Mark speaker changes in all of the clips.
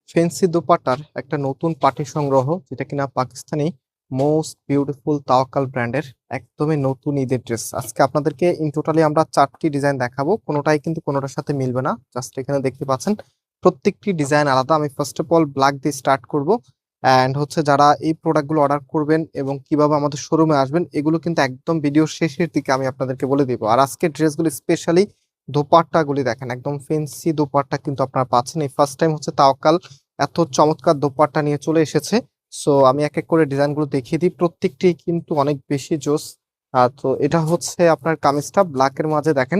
Speaker 1: Fancy দোপাট্টার একটা নতুন party সংগ্রহ, যেটা কিনা পাকিস্তানি মোস্ট বিউটিফুল তাওয়াক্কাল ব্র্যান্ডের একদমই নতুন ঈদের ড্রেস। আজকে আপনাদেরকে ইন টোটালি আমরা 4টি ডিজাইন দেখাবো, কোনোটাই কিন্তু কোনোটার সাথে মিলবে না। জাস্ট এখানে দেখতে পাচ্ছেন প্রত্যেকটি ডিজাইন আলাদা। আমি ফার্স্ট অফ অল ব্ল্যাক দিয়ে স্টার্ট করব। অ্যান্ড হচ্ছে যারা এই প্রোডাক্টগুলো অর্ডার করবেন এবং কিভাবে আমাদের শোরুমে আসবেন, এগুলো কিন্তু একদম ভিডিওর শেষের দিকে আমি আপনাদেরকে বলে দিব। আর আজকের ড্রেসগুলো স্পেশালি দোপাট্টাগুলি দেখেন, একদম ফেন্সি দোপাট্টা কিন্তু আপনারা পাচ্ছেন। এই ফার্স্ট টাইম হচ্ছে তাওয়াক্কাল এত চমৎকার দোপাট্টা নিয়ে চলে এসেছে। সো আমি এক এক করে ডিজাইন গুলো দেখিয়ে দিই, প্রত্যেকটি কিন্তু অনেক বেশি জোস। তো এটা হচ্ছে আপনার কামিজটা ব্ল্যাক এর মাঝে দেখেন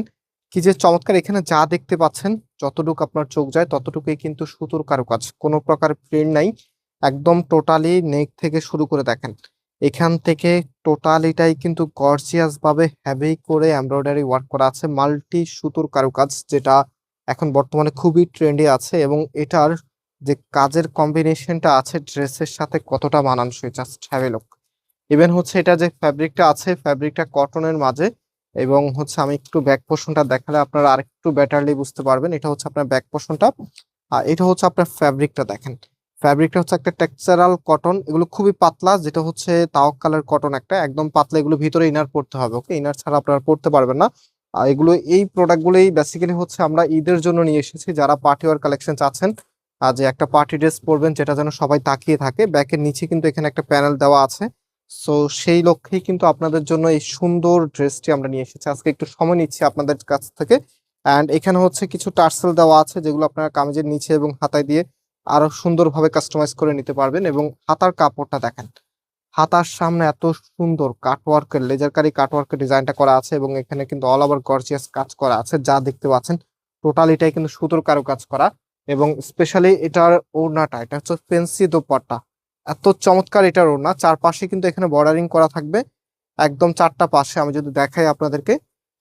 Speaker 1: কি যে চমৎকার। এখানে যা দেখতে পাচ্ছেন, যতটুকু আপনার চোখ যায় ততটুকুই কিন্তু সুতোর কারুকাজ, কোনো প্রকার প্রিন্ট নাই। একদম টোটালি নেক থেকে শুরু করে দেখেন, এখান থেকে টোটালিটাই কিন্তু গর্জিয়াস ভাবে হেভি করে এমব্রয়ডারি ওয়ার্ক করা আছে, মাল্টি সুতোর কারুকাজ, যেটা এখন বর্তমানে খুবই ট্রেন্ডি আছে। এবং এটার যে কাজের কম্বিনেশনটা আছে ড্রেসের সাথে কতটা মানানসই, just have a look. Even হচ্ছে এটা যে ফ্যাব্রিকটা আছে, ফ্যাব্রিকটা কটনের মাঝে। এবং হচ্ছে আমি একটু ব্যাক পোর্শনটা দেখালে আপনারা আরেকটু বেটারলি বুঝতে পারবেন। এটা হচ্ছে আপনার ব্যাক পোর্শনটা, আর এটা হচ্ছে আপনার ফ্যাব্রিকটা দেখেন। ফ্যাব্রিকটা হচ্ছে একটা টেক্সচারাল কটন, এগুলো খুবই পাতলা, যেটা হচ্ছে তাওয়াক্কালের কটন, একটা একদম পাতলা। এগুলো ভিতরে ইনার পড়তে হবে, ওকে, ইনার ছাড়া আপনারা পড়তে পারবেন না। আর এগুলো এই প্রোডাক্টগুলোই বেসিক্যালি হচ্ছে আমরা ঈদের জন্য নিয়ে এসেছি। যারা পার্টি ওয়ার কালেকশন চাচ্ছেন, যে একটা পার্টি ড্রেস পরবেন যেটা যেন সবাই তাকিয়ে থাকে, ব্যাকের নিচে কিন্তু এখানে একটা প্যানেল দেওয়া আছে। সো সেই লক্ষ্যেই কিন্তু আপনাদের জন্য এই সুন্দর ড্রেসটি আমরা নিয়ে এসেছি। আজকে একটু সময় নিচ্ছি আপনাদের কাছ থেকে। অ্যান্ড এখানে হচ্ছে কিছু টার্সেল দেওয়া আছে, যেগুলো আপনারা কামিজের নিচে এবং হাতায় দিয়ে আরো সুন্দরভাবে কাস্টমাইজ করে নিতে পারবেন। এবং হাতার কাপড়টা দেখেন, হাতার সামনে এত সুন্দর কাটওয়ার্কের লেজারকারি কাটওয়ার্কের ডিজাইনটা করা আছে, এবং এখানে কিন্তু অল ওভার গর্জিয়াস কাজ করা আছে। যা দেখতে পাচ্ছেন টোটালিটাই কিন্তু সুতোর কারুকাজ করা। এবং স্পেশালি এটার ওড়নাটা, এটা হচ্ছে ফেন্সি দোপাট্টা, এত চমৎকার এটার ওড়না। চারপাশে কিন্তু এখানে বর্ডারিং করা থাকবে, একদম চারটা পাশে। আমি যদি দেখাই আপনাদেরকে,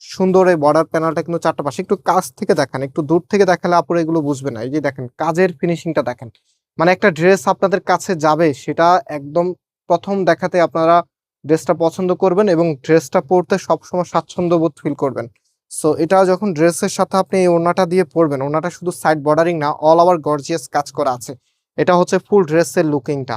Speaker 1: সুন্দর এই বর্ডার প্যানেলটা কিন্তু চারটা পাশে। একটু কাছ থেকে দেখেন, একটু দূর থেকে দেখালে আপনারা এগুলো বুঝবে না। এই যে দেখেন কাজের ফিনিশিংটা দেখেন, মানে একটা ড্রেস আপনাদের কাছে যাবে, সেটা একদম প্রথম দেখাতে আপনারা ড্রেসটা পছন্দ করবেন এবং ড্রেসটা পরতে সবসময় স্বাচ্ছন্দ্য বোধ ফিল করবেন। সো এটা যখন ড্রেসের সাথে আপনি এই ওড়নাটা দিয়ে পরবেন, ওড়নাটা শুধু সাইড বর্ডারিং না, অল ওভার গর্জিয়াস কাজ করা আছে। এটা হচ্ছে ফুল ড্রেসের লুকিংটা,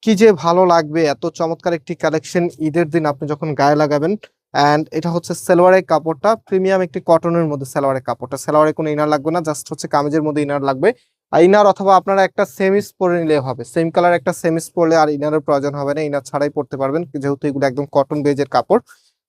Speaker 1: কি যে ভালো লাগবে। এত চমৎকার একটি কালেকশন ঈদের দিন আপনি যখন গায়ে লাগাবেন। অ্যান্ড এটা হচ্ছে সালোয়ারের কাপড়টা, প্রিমিয়াম একটি কটনের মধ্যে সালোয়ারের কাপড়টা। সালোয়ারে কোনো ইনার লাগবে না, জাস্ট হচ্ছে কামিজের মধ্যে ইনার লাগবে। আর ইনার অথবা আপনারা একটা সেমিস পরে নিলে হবে, সেম কালার একটা সেমিস পরলে আর ইনারের প্রয়োজন হবে না, ইনার ছাড়াই পরতে পারবেন, যেহেতু এগুলো একদম কটন বেজের কাপড়।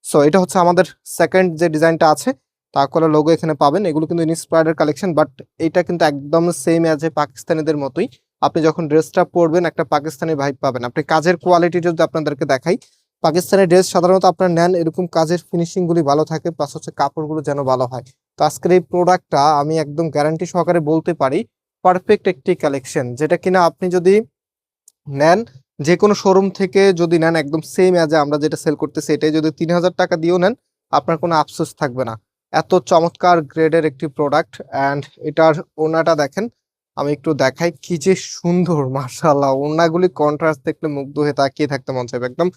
Speaker 1: সো এটা হচ্ছে আমাদের সেকেন্ড যে ডিজাইনটা আছে, তারপরে লোগো এখানে পাবেন। এগুলো কিন্তু ইন্সপায়ার্ডের কালেকশন, বাট এটা কিন্তু একদম সেম অ্যাজ এ পাকিস্তানিদের মতোই। আপনি যখন ড্রেসটা পরবেন একটা পাকিস্তানি ভাইব পাবেন। আপনি কাজের কোয়ালিটি যদি আপনাদেরকে দেখাই, পাকিস্তানি ড্রেস সাধারণত আপনার নেন এরকম কাজের ফিনিশিং গুলি ভালো থাকে, প্লাস হচ্ছে কাপড়গুলো যেন ভালো হয়। তো আজকের এই প্রোডাক্টটা আমি একদম গ্যারান্টি সহকারে বলতে পারি পারফেক্ট একটি কালেকশন, যেটা কিনা আপনি যদি নেন যে কোনো শোরুম থেকে যদি নেন, একদম সেম অ্যাজ আমরা যেটা সেল করতেছি এটাই যদি 3000 টাকা দিয়েও নেন, আপনার কোনো আফসোস থাকবে না। এত চমৎকার গ্রেডের একটি প্রোডাক্ট। অ্যান্ড এটার ওড়নাটা দেখেন, আমি একটু দেখাই কি যে সুন্দর, মাশাআল্লাহ। ওড়নাগুলি কন্ট্রাস্ট দেখলে মুগ্ধ হয়ে তাকিয়ে থাকতে মন চাইবে, একদম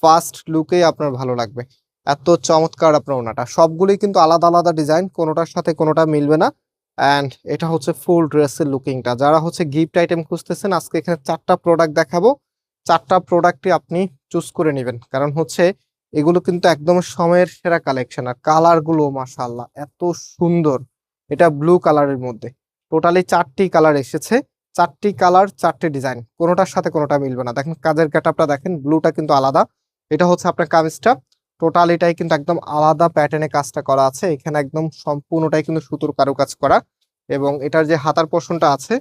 Speaker 1: ফার্স্ট লুকেই আপনার ভালো লাগবে। এত চমৎকার আপনার ওড়নাটা, সবগুলি কিন্তু আলাদা আলাদা ডিজাইন, কোনোটার সাথে কোনোটা মিলবে না। অ্যান্ড এটা হচ্ছে ফুল ড্রেসের লুকিংটা। যারা হচ্ছে গিফট আইটেম খুঁজতেছেন, আজকে এখানে 4টা প্রোডাক্ট দেখাবো। 4টা প্রোডাক্টই আপনি চুজ করে নেবেন, কারণ হচ্ছে এগুলো কিন্তু একদম সময়ের সেরা কালেকশন। আর কালার গুলো মাশাআল্লাহ এত সুন্দর। এটা ব্লু কালারের মধ্যে টোটালি 4টি কালার এসেছে, 4টি কালার 4টি ডিজাইন, কোনোটার সাথে কোনোটা মিলবে না। দেখেন কাজের গেটআপটা দেখেন, ব্লুটা কিন্তু আলাদা। এটা হচ্ছে আপনার কামিজটা, টোটাল এটাই কিন্তু একদম আলাদা প্যাটার্নে কাজটা করা আছে। এখানে একদম সম্পূর্ণটাই কিন্তু সুতোর কারুকাজ করা। এবং এটার যে হাতার পোর্শনটা আছে,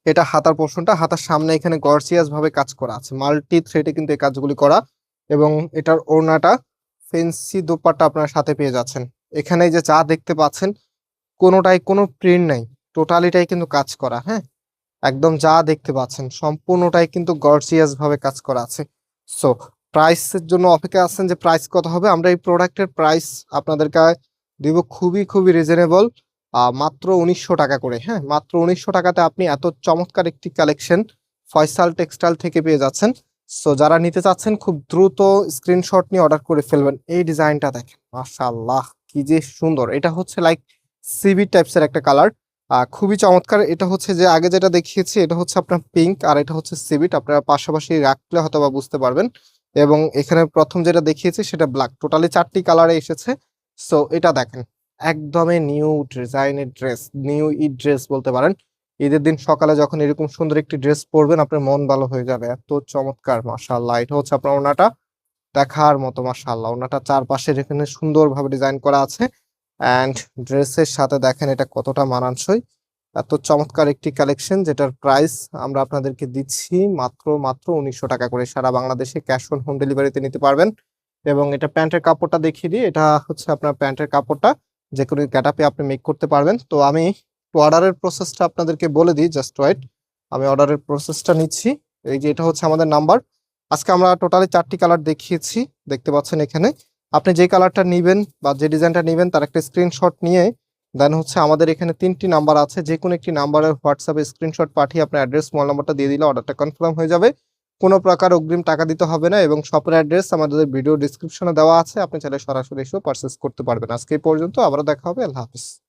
Speaker 1: এটা হাতার পোর্শনটা, হাতার সামনে এখানে গর্জিয়াস ভাবে কাজ করা আছে, মাল্টি থ্রেডে কিন্তু এই কাজগুলি করা। এবং এটার ওড়নাটা ফেন্সি দোপাট্টা আপনার সাথে পেয়ে যাচ্ছেন। এখানে যে যা দেখতে পাচ্ছেন, কোনোটাই কোনো প্রিন্ট নাই, টোটালিটাই কিন্তু কাজ করা। হ্যাঁ, একদম যা দেখতে পাচ্ছেন সম্পূর্ণটাই কিন্তু গর্জিয়াস ভাবে কাজ করা আছে। সো প্রাইসের জন্য অপেক্ষা আছেন যে প্রাইস কত হবে। আমরা এই প্রোডাক্টের প্রাইস আপনাদেরকে দিব খুবই খুবই রিজনেবল, মাত্র 1900 টাকা করে। হ্যাঁ, মাত্র 1900 টাকাতে আপনি এত চমৎকার একটি কালেকশন ফয়সাল টেক্সটাইল থেকে পেয়ে যাচ্ছেন। সো যারা নিতে চাচ্ছেন খুব দ্রুত স্ক্রিনশট নিয়ে অর্ডার করে ফেলবেন। এই ডিজাইনটা দেখেন, মাশাআল্লাহ কি যে সুন্দর। এটা হচ্ছে লাইক সিভি টাইপস এর একটা কালার, খুবই চমৎকার। এটা হচ্ছে যে আগে যেটা দেখিয়েছি এটা হচ্ছে আপনার পিঙ্ক আর এটা হচ্ছে সিভিট। আপনারা পাশাপাশি রাখলে হয়তোবা বুঝতে পারবেন। এবং এখানে প্রথম যেটা দেখিয়েছি সেটা ব্ল্যাক। টোটালি 4টি কালারে এসেছে। সো এটা দেখেন একদমই নিউ ডিজাইনের ড্রেস, নিউ ঈদ ড্রেস বলতে পারেন। ঈদের দিন সকালে যখন এরকম সুন্দর একটি ড্রেস পরবেন আপনার মন ভালো হয়ে যাবে, এত চমৎকার মাশাআল্লাহ। এটা হচ্ছে আপনার ওড়নাটা, দেখার মতো মাশাআল্লাহ। ওড়নাটা চারপাশে এখানে সুন্দরভাবে ডিজাইন করা আছে অ্যান্ড ড্রেসের সাথে দেখেন এটা কতটা মানানসই। এত চমৎকার একটি কালেকশন যেটার প্রাইস আমরা আপনাদেরকে দিচ্ছি মাত্র মাত্র 1900 টাকা করে। সারা বাংলাদেশে ক্যাশ অন হোম ডেলিভারিতে নিতে পারবেন। এবং এটা প্যান্টের কাপড়টা দেখিয়ে দিই, এটা হচ্ছে আপনার প্যান্টের কাপড়টা যে কোনো গেটআপে আপনি মেক করতে পারবেন। তো আমি অর্ডারের প্রসেসটা আপনাদেরকে বলে দিই, জাস্ট ওয়েট। আমি অর্ডারের প্রসেসটা নিচ্ছি। এই যে এটা হচ্ছে আমাদের নাম্বার। আজকে আমরা টোটালি 4টি কালার দেখিয়েছি, দেখতে পাচ্ছেন এখানে। আপনি যে কালারটা নিবেন বা যে ডিজাইনটা নিবেন তার একটা স্ক্রিনশট নিয়ে দেন হচ্ছে আমাদের এখানে 3টি নাম্বার আছে, যে কোনো একটি নাম্বারের হোয়াটসঅ্যাপে স্ক্রিনশট পাঠিয়ে আপনার অ্যাড্রেস, মোবাইল নাম্বারটা দিয়ে দিলে অর্ডারটা কনফার্ম হয়ে যাবে। কোনো প্রকার অগ্রিম টাকা দিতে হবে না এবং শপের অ্যাড্রেস আমাদের ভিডিও ডিসক্রিপশনে দেওয়া আছে, আপনি চাইলে সরাসরি এসেও পারচেস করতে পারবেন। আজকে এই পর্যন্ত, আবারও দেখা হবে। আল্লাহ হাফিজ।